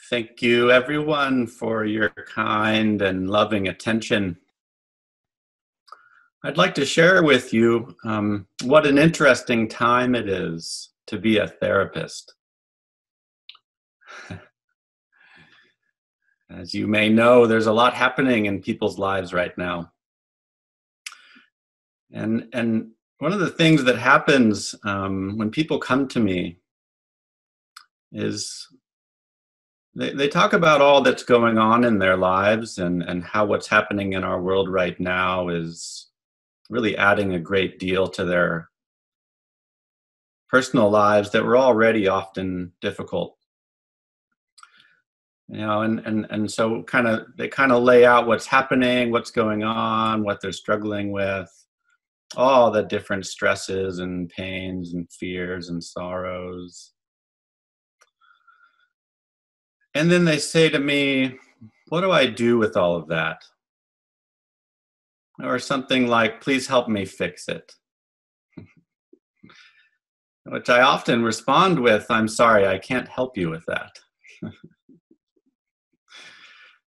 Thank you, everyone, for your kind and loving attention. I'd like to share with you what an interesting time it is to be a therapist. As you may know, there's a lot happening in people's lives right now. And one of the things that happens when people come to me is they talk about all that's going on in their lives and how what's happening in our world right now is really adding a great deal to their personal lives that were already often difficult. And so they kind of lay out what's happening, what's going on, what they're struggling with, all the different stresses and pains and fears and sorrows. And then they say to me, what do I do with all of that? Or something like, please help me fix it. Which I often respond with, I'm sorry, I can't help you with that.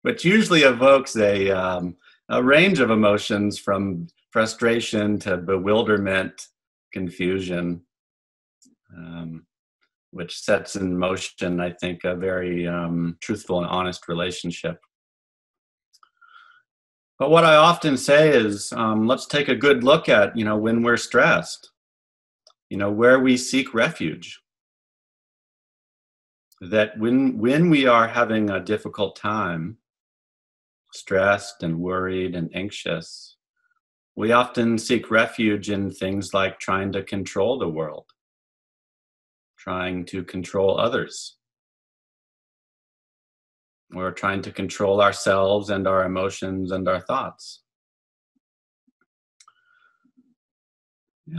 Which usually evokes a range of emotions from frustration to bewilderment, confusion, which sets in motion, I think, a very truthful and honest relationship. But what I often say is, let's take a good look at, when we're stressed, where we seek refuge. That when we are having a difficult time, stressed and worried and anxious, we often seek refuge in things like trying to control the world, trying to control others, or trying to control ourselves and our emotions and our thoughts.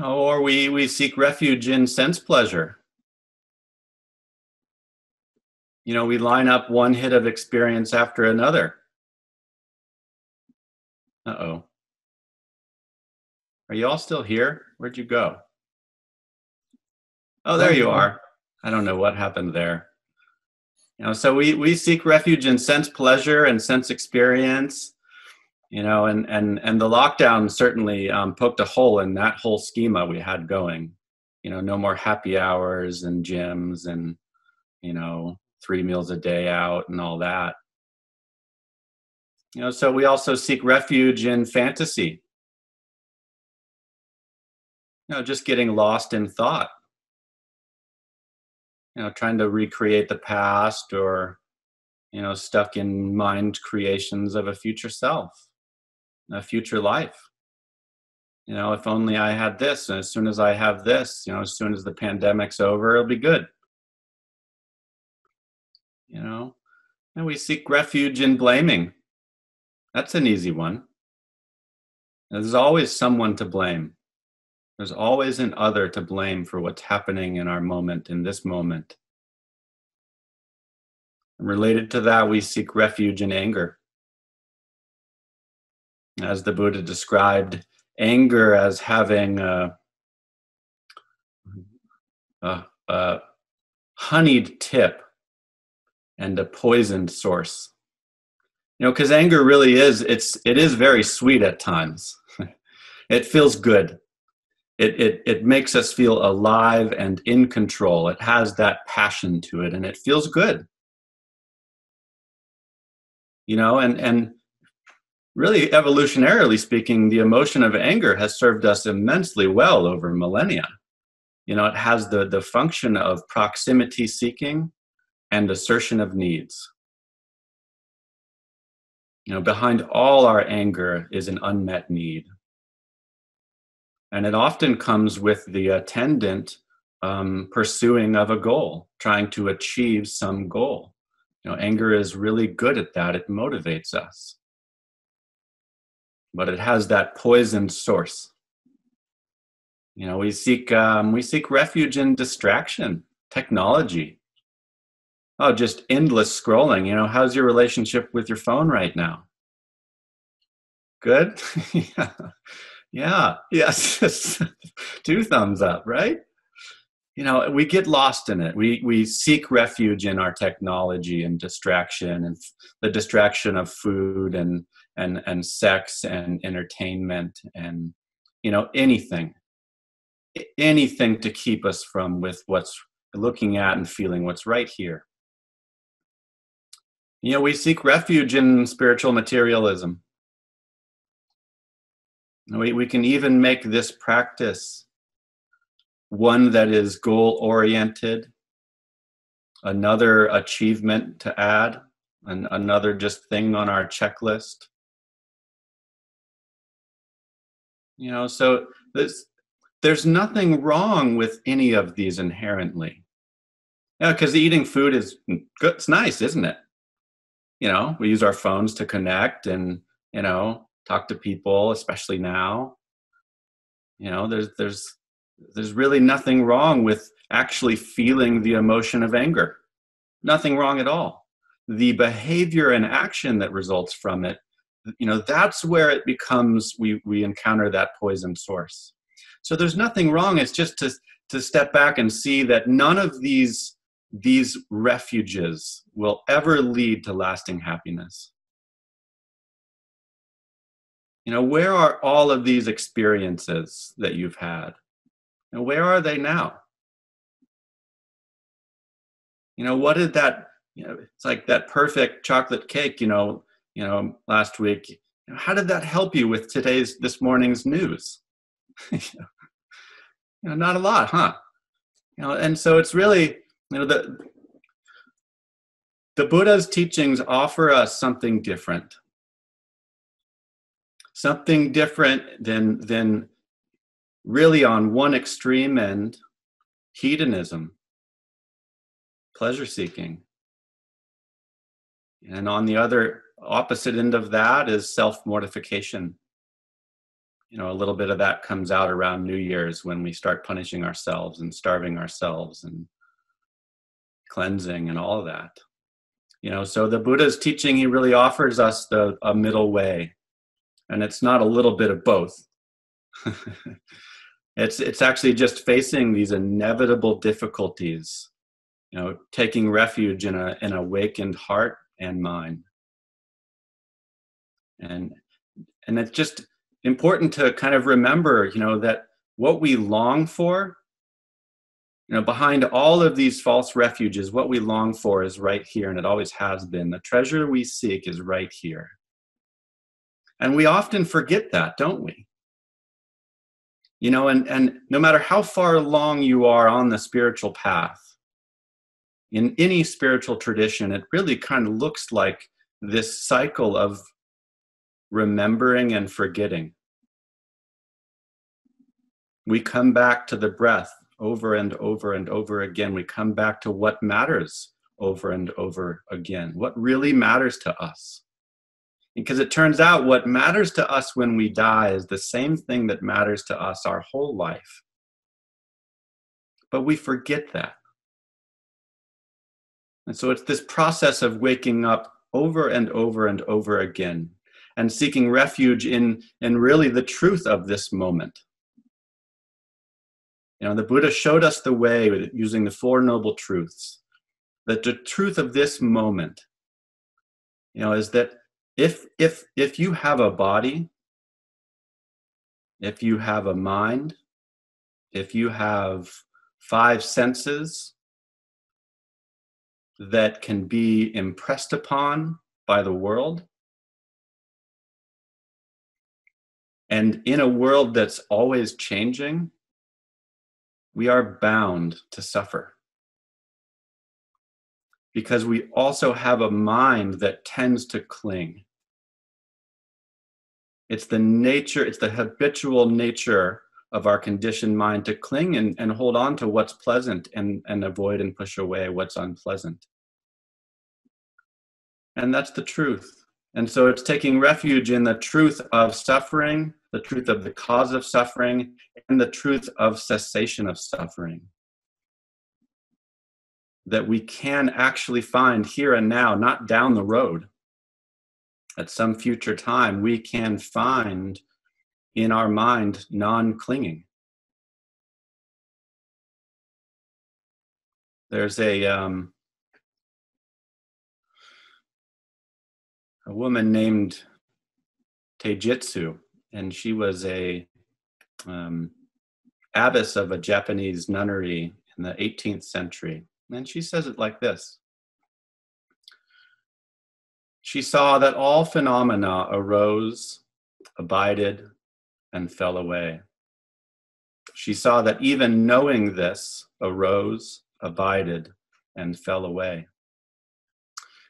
Or we seek refuge in sense pleasure. We line up one hit of experience after another. Uh-oh. Are you all still here? Where'd you go? Oh, there you are. I don't know what happened there. So we seek refuge in sense pleasure and sense experience, and the lockdown certainly poked a hole in that whole schema we had going. No more happy hours and gyms and, 3 meals a day out and all that. So we also seek refuge in fantasy. Just getting lost in thought. Trying to recreate the past or, stuck in mind creations of a future self, a future life. If only I had this, and as soon as I have this, as soon as the pandemic's over, it'll be good. And we seek refuge in blaming. That's an easy one. There's always someone to blame. There's always an other to blame for what's happening in our moment, in this moment. And related to that, we seek refuge in anger. As the Buddha described, anger as having a honeyed tip and a poisoned source. Because anger really is, it is very sweet at times. It feels good. It makes us feel alive and in control. It has that passion to it, and it feels good. And really, evolutionarily speaking, the emotion of anger has served us immensely well over millennia. It has the function of proximity seeking and assertion of needs. Behind all our anger is an unmet need. And it often comes with the attendant pursuing of a goal, trying to achieve some goal. Anger is really good at that. It motivates us. But it has that poisoned source. We seek refuge in distraction, technology. Oh, just endless scrolling. How's your relationship with your phone right now? Good? Yeah. Yes. 2 thumbs up, right? we get lost in it. We seek refuge in our technology and distraction, and the distraction of food and sex and entertainment, and anything to keep us from with what's looking at and feeling what's right here. We seek refuge in spiritual materialism. We can even make this practice one that is goal-oriented, another achievement to add, and another just thing on our checklist. So there's nothing wrong with any of these inherently. Yeah, because eating food is good. It's nice, isn't it? We use our phones to connect and, talk to people, especially now. There's really nothing wrong with actually feeling the emotion of anger. Nothing wrong at all. The behavior and action that results from it, that's where it becomes, we encounter that poison source. So there's nothing wrong. It's just to step back and see that none of these refuges will ever lead to lasting happiness. Where are all of these experiences that you've had? And where are they now? What did that, it's like that perfect chocolate cake, last week. How did that help you with this morning's news? Not a lot, huh? And so it's really, the Buddha's teachings offer us something different. Something different than really on one extreme end, hedonism, pleasure seeking. And on the other opposite end of that is self-mortification. A little bit of that comes out around New Year's when we start punishing ourselves and starving ourselves and cleansing and all of that. So the Buddha's teaching, he really offers us a middle way. And it's not a little bit of both. It's actually just facing these inevitable difficulties, taking refuge in an awakened heart and mind. And it's just important to kind of remember, that what we long for, behind all of these false refuges, what we long for is right here, and it always has been. The treasure we seek is right here. And we often forget that, don't we? And no matter how far along you are on the spiritual path, in any spiritual tradition, it really kind of looks like this cycle of remembering and forgetting. We come back to the breath over and over and over again. We come back to what matters over and over again. What really matters to us. Because it turns out what matters to us when we die is the same thing that matters to us our whole life. But we forget that. And so it's this process of waking up over and over and over again and seeking refuge in really the truth of this moment. The Buddha showed us the way using the Four Noble Truths, that the truth of this moment, is that if you have a body, if you have a mind, if you have 5 senses that can be impressed upon by the world, and in a world that's always changing, we are bound to suffer. Because we also have a mind that tends to cling. It's the habitual nature of our conditioned mind to cling and hold on to what's pleasant and avoid and push away what's unpleasant. And that's the truth. And so it's taking refuge in the truth of suffering, the truth of the cause of suffering, and the truth of cessation of suffering. That we can actually find here and now, not down the road. At some future time, we can find in our mind non-clinging. There's a woman named Teijitsu, and she was a um, abbess of a Japanese nunnery in the 18th century. And she says it like this. She saw that all phenomena arose, abided, and fell away. She saw that even knowing this arose, abided, and fell away.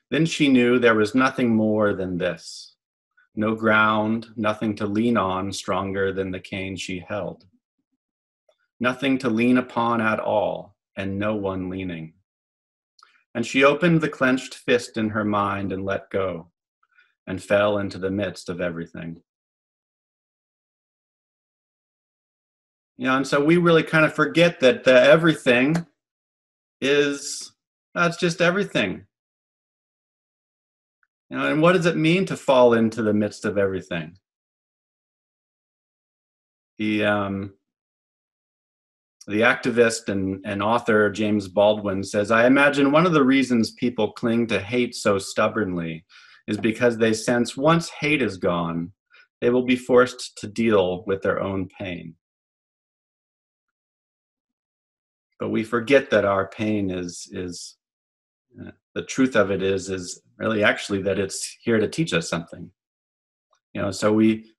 Then she knew there was nothing more than this. No ground, nothing to lean on stronger than the cane she held. Nothing to lean upon at all, and no one leaning. And she opened the clenched fist in her mind and let go, and fell into the midst of everything. And so we really kind of forget that the everything is, that's just everything. And what does it mean to fall into the midst of everything? The activist and author James Baldwin says, I imagine one of the reasons people cling to hate so stubbornly is because they sense once hate is gone, they will be forced to deal with their own pain. But we forget that our pain is the truth of it is really actually that it's here to teach us something. So we,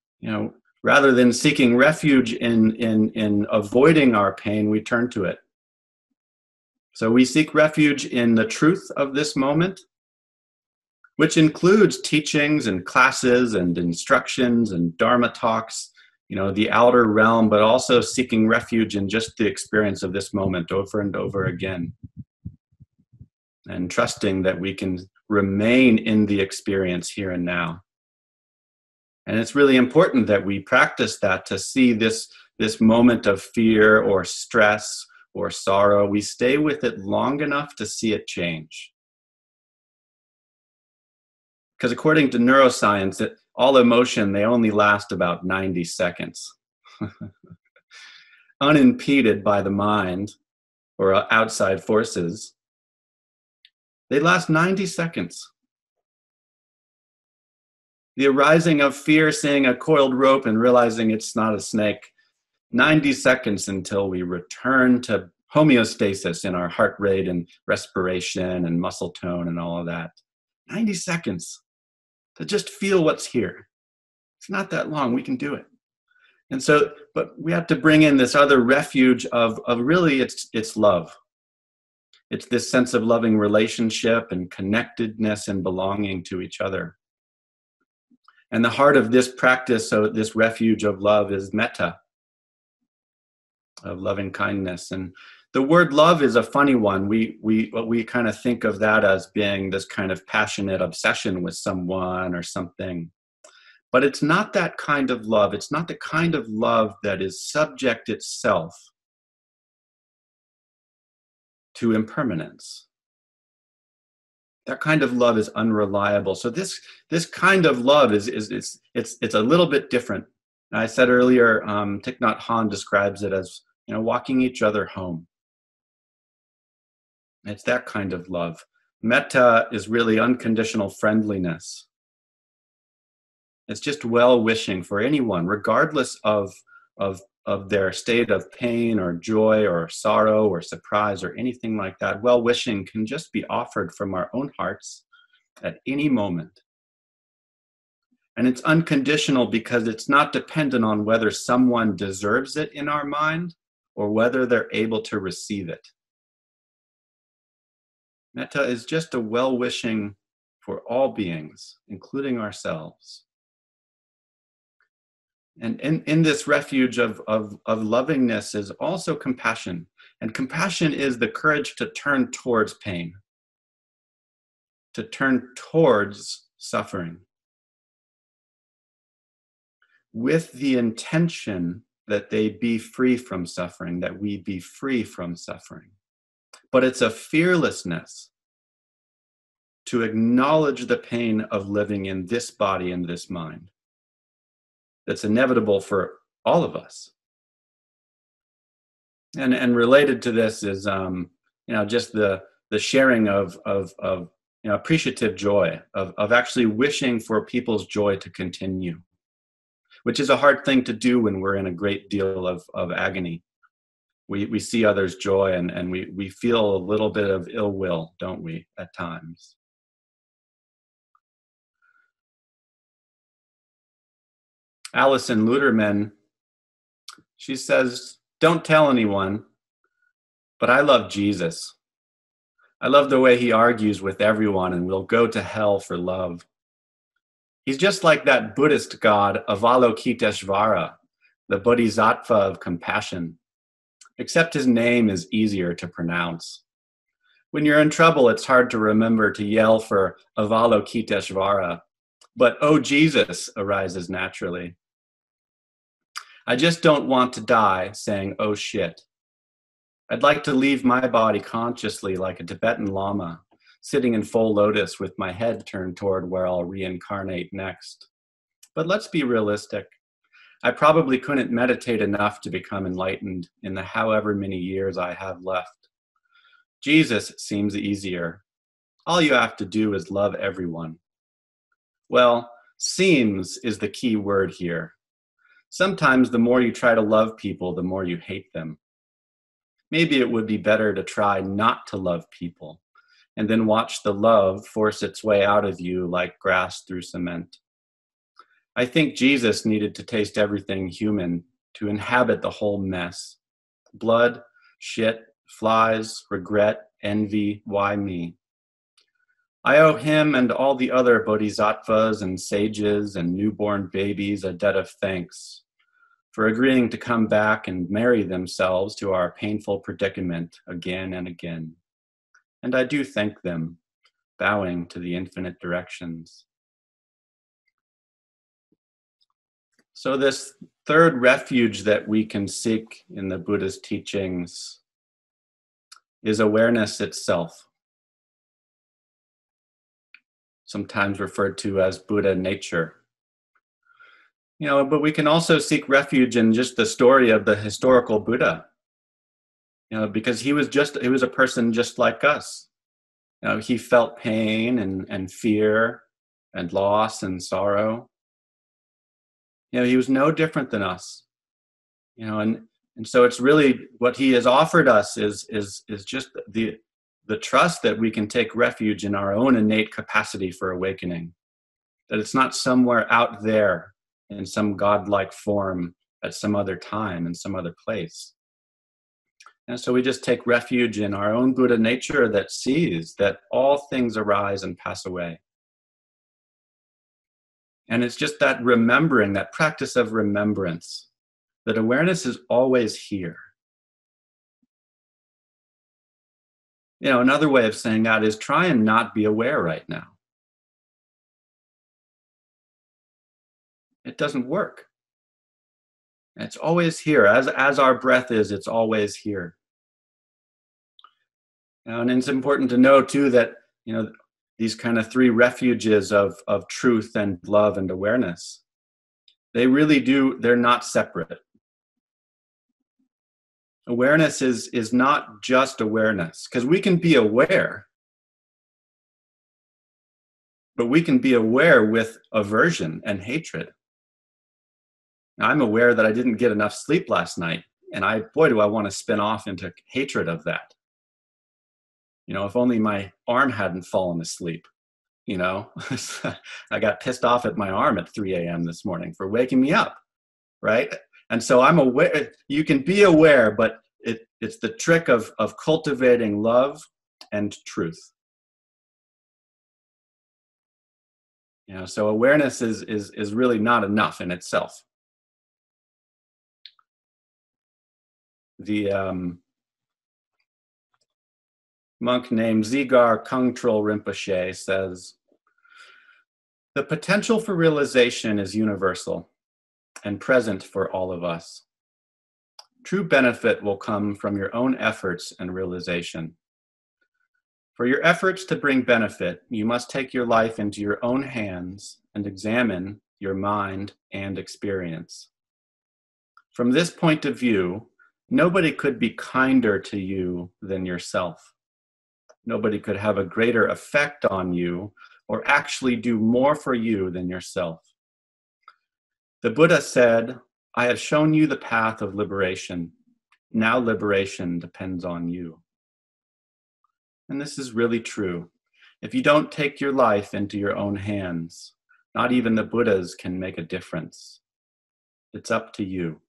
rather than seeking refuge in avoiding our pain, we turn to it. So we seek refuge in the truth of this moment, which includes teachings and classes and instructions and Dharma talks, the outer realm, but also seeking refuge in just the experience of this moment over and over again. And trusting that we can remain in the experience here and now. And it's really important that we practice that to see this moment of fear or stress or sorrow. We stay with it long enough to see it change. Because according to neuroscience, all emotion, they only last about 90 seconds. Unimpeded by the mind or outside forces, they last 90 seconds. The arising of fear, seeing a coiled rope and realizing it's not a snake, 90 seconds until we return to homeostasis in our heart rate and respiration and muscle tone and all of that. 90 seconds to just feel what's here. It's not that long, we can do it. And so, but we have to bring in this other refuge of really it's love. It's this sense of loving relationship and connectedness and belonging to each other. And the heart of this practice, so this refuge of love, is metta, of loving kindness. And the word love is a funny one. We kind of think of that as being this kind of passionate obsession with someone or something. But it's not that kind of love. It's not the kind of love that is subject itself to impermanence. That kind of love is unreliable. So this kind of love is it's a little bit different. I said earlier, Thich Nhat Hanh describes it as walking each other home. It's that kind of love. Metta is really unconditional friendliness. It's just well-wishing for anyone, regardless of their state of pain or joy or sorrow or surprise or anything like that. Well-wishing can just be offered from our own hearts at any moment. And it's unconditional because it's not dependent on whether someone deserves it in our mind or whether they're able to receive it. Metta is just a well-wishing for all beings, including ourselves. And in this refuge of lovingness is also compassion. And compassion is the courage to turn towards pain, to turn towards suffering, with the intention that they be free from suffering, that we be free from suffering. But it's a fearlessness to acknowledge the pain of living in this body and this mind. That's inevitable for all of us. And related to this is, just the sharing of appreciative joy, of actually wishing for people's joy to continue, which is a hard thing to do when we're in a great deal of agony. We see others' joy and we feel a little bit of ill will, don't we, at times? Alison Luderman, she says, "Don't tell anyone, but I love Jesus. I love the way he argues with everyone and will go to hell for love. He's just like that Buddhist god Avalokiteshvara, the bodhisattva of compassion, except his name is easier to pronounce. When you're in trouble, it's hard to remember to yell for Avalokiteshvara, but oh Jesus arises naturally. I just don't want to die saying, oh shit. I'd like to leave my body consciously like a Tibetan Lama, sitting in full lotus with my head turned toward where I'll reincarnate next. But let's be realistic. I probably couldn't meditate enough to become enlightened in the however many years I have left. Jesus seems easier. All you have to do is love everyone. Well, seems is the key word here. Sometimes the more you try to love people, the more you hate them. Maybe it would be better to try not to love people and then watch the love force its way out of you like grass through cement. I think Jesus needed to taste everything human to inhabit the whole mess. Blood, shit, flies, regret, envy, why me? I owe him and all the other bodhisattvas and sages and newborn babies a debt of thanks for agreeing to come back and marry themselves to our painful predicament again and again. And I do thank them, bowing to the infinite directions. So this third refuge that we can seek in the Buddha's teachings is awareness itself, sometimes referred to as Buddha nature. But we can also seek refuge in just the story of the historical Buddha, because he was a person just like us. He felt pain and fear and loss and sorrow. He was no different than us. And so it's really what he has offered us is just the trust that we can take refuge in our own innate capacity for awakening, that it's not somewhere out there in some godlike form at some other time in some other place. And so we just take refuge in our own Buddha nature that sees that all things arise and pass away. And it's just that remembering, that practice of remembrance, that awareness is always here. Another way of saying that is try and not be aware right now. It doesn't work. It's always here. As our breath is, it's always here. And it's important to know, too, that these kind of three refuges of truth and love and awareness, they're not separate. Awareness is not just awareness, because we can be aware, but we can be aware with aversion and hatred. Now, I'm aware that I didn't get enough sleep last night, and boy, do I want to spin off into hatred of that. If only my arm hadn't fallen asleep, I got pissed off at my arm at 3 a.m. this morning for waking me up, right? And so I'm aware, you can be aware, but it's the trick of cultivating love and truth. So awareness is really not enough in itself. The monk named Dzigar Kongtrul Rinpoche says, the potential for realization is universal and present for all of us. True benefit will come from your own efforts and realization. For your efforts to bring benefit, you must take your life into your own hands and examine your mind and experience. From this point of view, nobody could be kinder to you than yourself. Nobody could have a greater effect on you or actually do more for you than yourself. The Buddha said, "I have shown you the path of liberation. Now liberation depends on you." And this is really true. If you don't take your life into your own hands, not even the Buddhas can make a difference. It's up to you.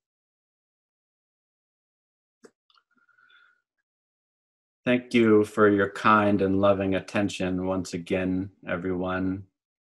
Thank you for your kind and loving attention once again, everyone.